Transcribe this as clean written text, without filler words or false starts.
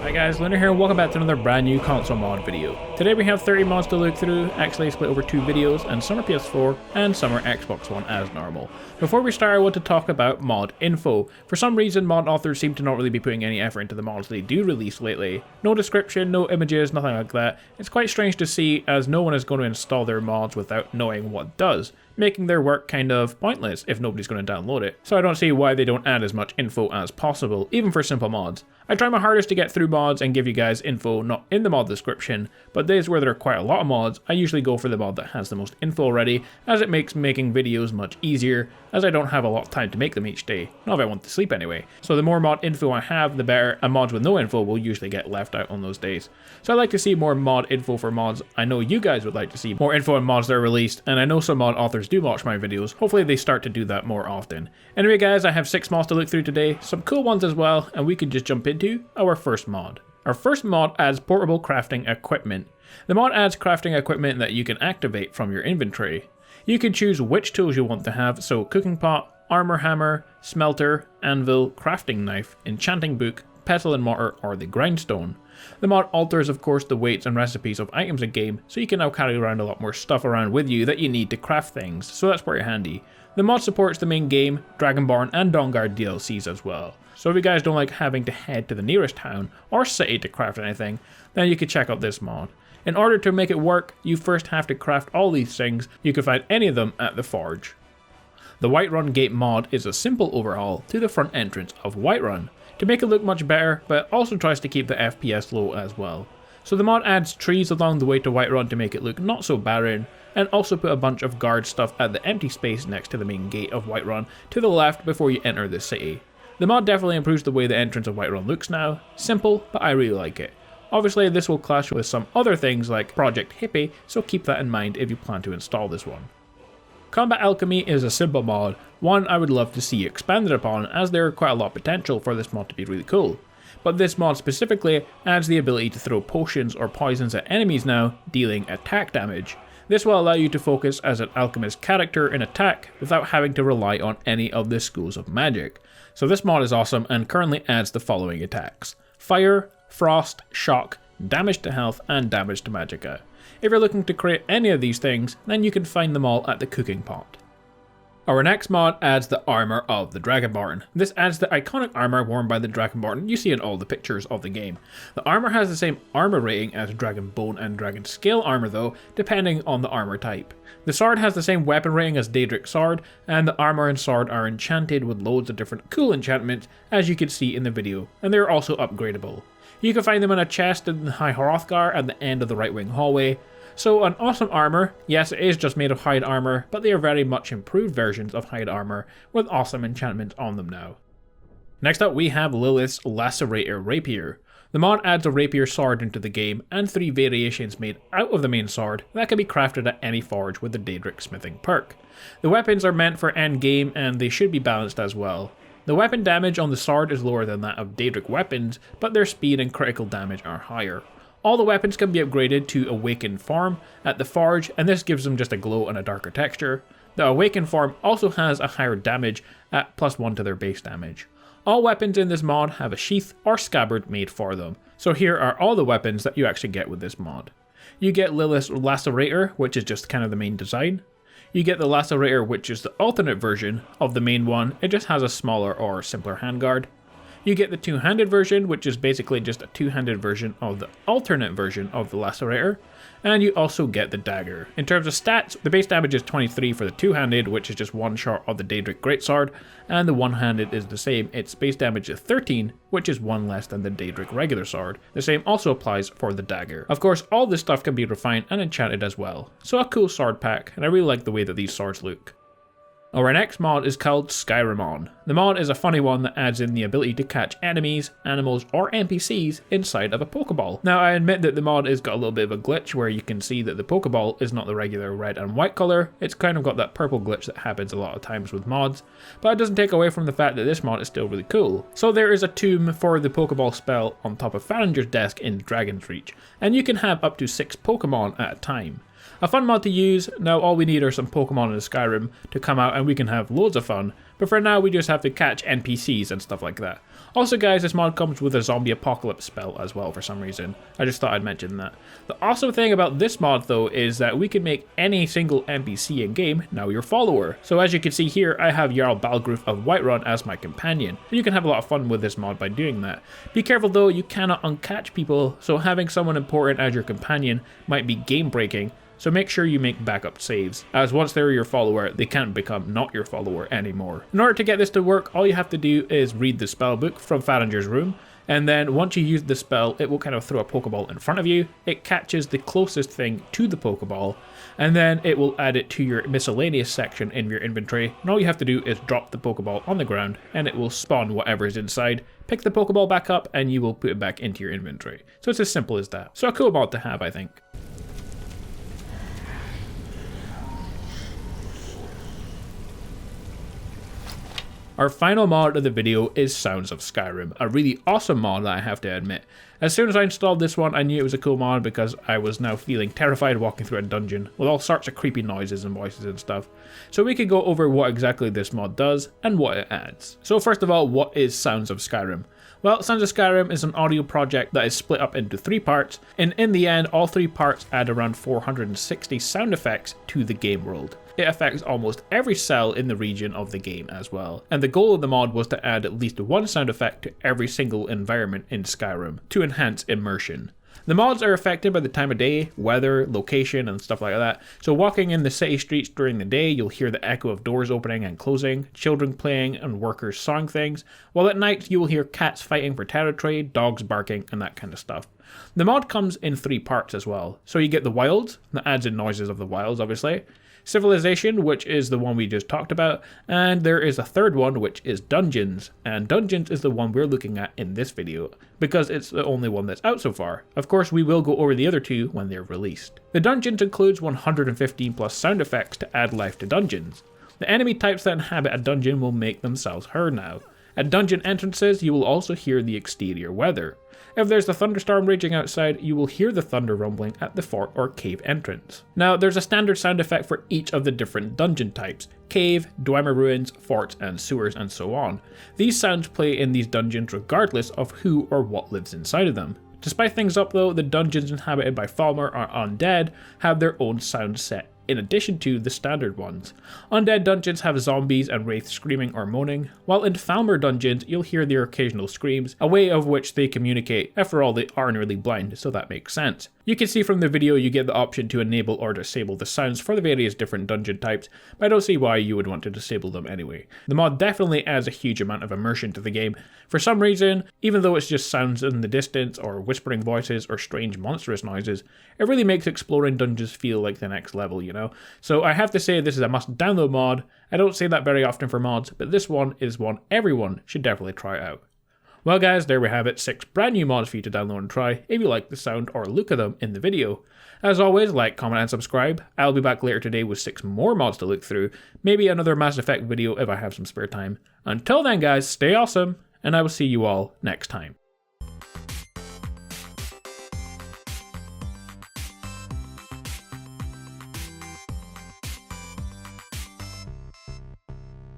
Hi guys, Lunar here and welcome back to another brand new console mod video. Today we have 30 mods to look through, actually split over 2 videos, and some are PS4 and some are Xbox One as normal. Before we start, I want to talk about mod info. For some reason, mod authors seem to not really be putting any effort into the mods they do release lately. No description, no images, nothing like that. It's quite strange to see, as no one is going to install their mods without knowing what does, making their work kind of pointless if nobody's going to download it. So I don't see why they don't add as much info as possible, even for simple mods. I try my hardest to get through mods and give you guys info not in the mod description, but days where there are quite a lot of mods, I usually go for the mod that has the most info already, as it makes making videos much easier, as I don't have a lot of time to make them each day, not if I want to sleep anyway. So the more mod info I have, the better, and mods with no info will usually get left out on those days. So I like to see more mod info for mods. I know you guys would like to see more info on mods that are released, and I know some mod authors do watch my videos. Hopefully they start to do that more often. Anyway guys, I have 6 mods to look through today, some cool ones as well, and we can just jump into our first mod. Our first mod adds portable crafting equipment. The mod adds crafting equipment that you can activate from your inventory. You can choose which tools you want to have, so cooking pot, armor hammer, smelter, anvil, crafting knife, enchanting book, pestle and mortar, or the grindstone. The mod alters of course the weights and recipes of items in game, so you can now carry around a lot more stuff around with you that you need to craft things, so that's pretty handy. The mod supports the main game, Dragonborn and Dawnguard DLCs as well. So if you guys don't like having to head to the nearest town or city to craft anything, then you can check out this mod. In order to make it work, you first have to craft all these things. You can find any of them at the Forge. The Whiterun Gate mod is a simple overhaul to the front entrance of Whiterun, to make it look much better, but also tries to keep the FPS low as well. So the mod adds trees along the way to Whiterun to make it look not so barren, and also put a bunch of guard stuff at the empty space next to the main gate of Whiterun to the left before you enter the city. The mod definitely improves the way the entrance of Whiterun looks now. Simple, but I really like it. Obviously this will clash with some other things like Project Hippie, so keep that in mind if you plan to install this one. Combat Alchemy is a simple mod, one I would love to see expanded upon, as there are quite a lot of potential for this mod to be really cool. But this mod specifically adds the ability to throw potions or poisons at enemies now, dealing attack damage. This will allow you to focus as an alchemist character in attack without having to rely on any of the schools of magic. So this mod is awesome and currently adds the following attacks: fire, frost, shock, damage to health, and damage to magicka. If you're looking to create any of these things, then you can find them all at the cooking pot. Our next mod adds the armor of the Dragonborn. This adds the iconic armor worn by the Dragonborn you see in all the pictures of the game. The armor has the same armor rating as Dragon Bone and Dragon Scale armor though, depending on the armor type. The sword has the same weapon rating as Daedric's sword, and the armor and sword are enchanted with loads of different cool enchantments, as you can see in the video, and they are also upgradable. You can find them in a chest in High Hrothgar at the end of the right wing hallway. So an awesome armor. Yes, it is just made of hide armor, but they are very much improved versions of hide armor with awesome enchantments on them now. Next up we have Lilith's Lacerator Rapier. The mod adds a rapier sword into the game and 3 variations made out of the main sword that can be crafted at any forge with the Daedric smithing perk. The weapons are meant for end game and they should be balanced as well. The weapon damage on the sword is lower than that of Daedric weapons, but their speed and critical damage are higher. All the weapons can be upgraded to Awakened form at the Forge, and this gives them just a glow and a darker texture. The Awakened form also has a higher damage at +1 to their base damage. All weapons in this mod have a sheath or scabbard made for them, so here are all the weapons that you actually get with this mod. You get Lilith's Lacerator, which is just kind of the main design. You get the Lacerator, which is the alternate version of the main one, it just has a smaller or simpler handguard. You get the two-handed version, which is basically just a two-handed version of the alternate version of the Lacerator, and you also get the dagger. In terms of stats, the base damage is 23 for the two-handed, which is just one shot of the Daedric Greatsword, and the one-handed is the same, its base damage is 13, which is 1 less than the Daedric regular sword. The same also applies for the dagger. Of course, all this stuff can be refined and enchanted as well, so a cool sword pack, and I really like the way that these swords look. Our next mod is called Skyrim. The mod is a funny one that adds in the ability to catch enemies, animals, or NPCs inside of a pokeball. Now I admit that the mod has got a little bit of a glitch where you can see that the pokeball is not the regular red and white colour, it's kind of got that purple glitch that happens a lot of times with mods, but it doesn't take away from the fact that this mod is still really cool. So there is a tomb for the pokeball spell on top of Faringer's desk in Dragon's Reach, and you can have up to 6 Pokemon at a time. A fun mod to use. Now all we need are some Pokemon in Skyrim to come out and we can have loads of fun, but for now we just have to catch NPCs and stuff like that. Also guys, this mod comes with a zombie apocalypse spell as well for some reason. I just thought I'd mention that. The awesome thing about this mod though is that we can make any single NPC in game now your follower. So as you can see here, I have Jarl Balgruuf of Whiterun as my companion, and you can have a lot of fun with this mod by doing that. Be careful though, you cannot uncatch people, so having someone important as your companion might be game breaking. So make sure you make backup saves, as once they're your follower, they can't become not your follower anymore. In order to get this to work, all you have to do is read the spell book from Faringer's room, and then once you use the spell, it will kind of throw a Pokeball in front of you. It catches the closest thing to the Pokeball, and then it will add it to your miscellaneous section in your inventory, and all you have to do is drop the Pokeball on the ground, and it will spawn whatever is inside, pick the Pokeball back up, and you will put it back into your inventory. So it's as simple as that. So a cool mod to have, I think. Our final mod of the video is Sounds of Skyrim, a really awesome mod that I have to admit. As soon as I installed this one, I knew it was a cool mod because I was now feeling terrified walking through a dungeon with all sorts of creepy noises and voices and stuff. So we could go over what exactly this mod does and what it adds. So first of all, what is Sounds of Skyrim? Well, Sounds of Skyrim is an audio project that is split up into 3 parts, and in the end, all 3 parts add around 460 sound effects to the game world. It affects almost every cell in the region of the game as well. And the goal of the mod was to add at least 1 sound effect to every single environment in Skyrim to enhance immersion. The mods are affected by the time of day, weather, location, and stuff like that. So walking in the city streets during the day, you'll hear the echo of doors opening and closing, children playing, and workers sawing things, while at night you will hear cats fighting for territory, dogs barking, and that kind of stuff. The mod comes in 3 parts as well. So you get the wilds, that adds in noises of the wilds obviously, Civilization, which is the one we just talked about, and there is a 3rd one which is Dungeons, and Dungeons is the one we're looking at in this video, because it's the only one that's out so far. Of course we will go over the other 2 when they're released. The Dungeons includes 115 plus sound effects to add life to dungeons. The enemy types that inhabit a dungeon will make themselves heard now. At dungeon entrances you will also hear the exterior weather. If there's a thunderstorm raging outside, you will hear the thunder rumbling at the fort or cave entrance. Now, there's a standard sound effect for each of the different dungeon types: cave, Dwemer ruins, forts, and sewers, and so on. These sounds play in these dungeons regardless of who or what lives inside of them. To spice things up though, the dungeons inhabited by Falmer or undead have their own sound set, in addition to the standard ones. Undead dungeons have zombies and wraiths screaming or moaning, while in Falmer dungeons you'll hear their occasional screams, a way of which they communicate. After all, they are nearly blind, so that makes sense. You can see from the video you get the option to enable or disable the sounds for the various different dungeon types, but I don't see why you would want to disable them anyway. The mod definitely adds a huge amount of immersion to the game. For some reason, even though it's just sounds in the distance or whispering voices or strange monstrous noises, it really makes exploring dungeons feel like the next level, you know? So I have to say this is a must download mod. I don't say that very often for mods, but this one is one everyone should definitely try out. Well guys, there we have it, 6 brand new mods for you to download and try if you like the sound or look of them in the video. As always, like, comment and subscribe. I'll be back later today with 6 more mods to look through, maybe another Mass Effect video if I have some spare time. Until then guys, stay awesome, and I will see you all next time.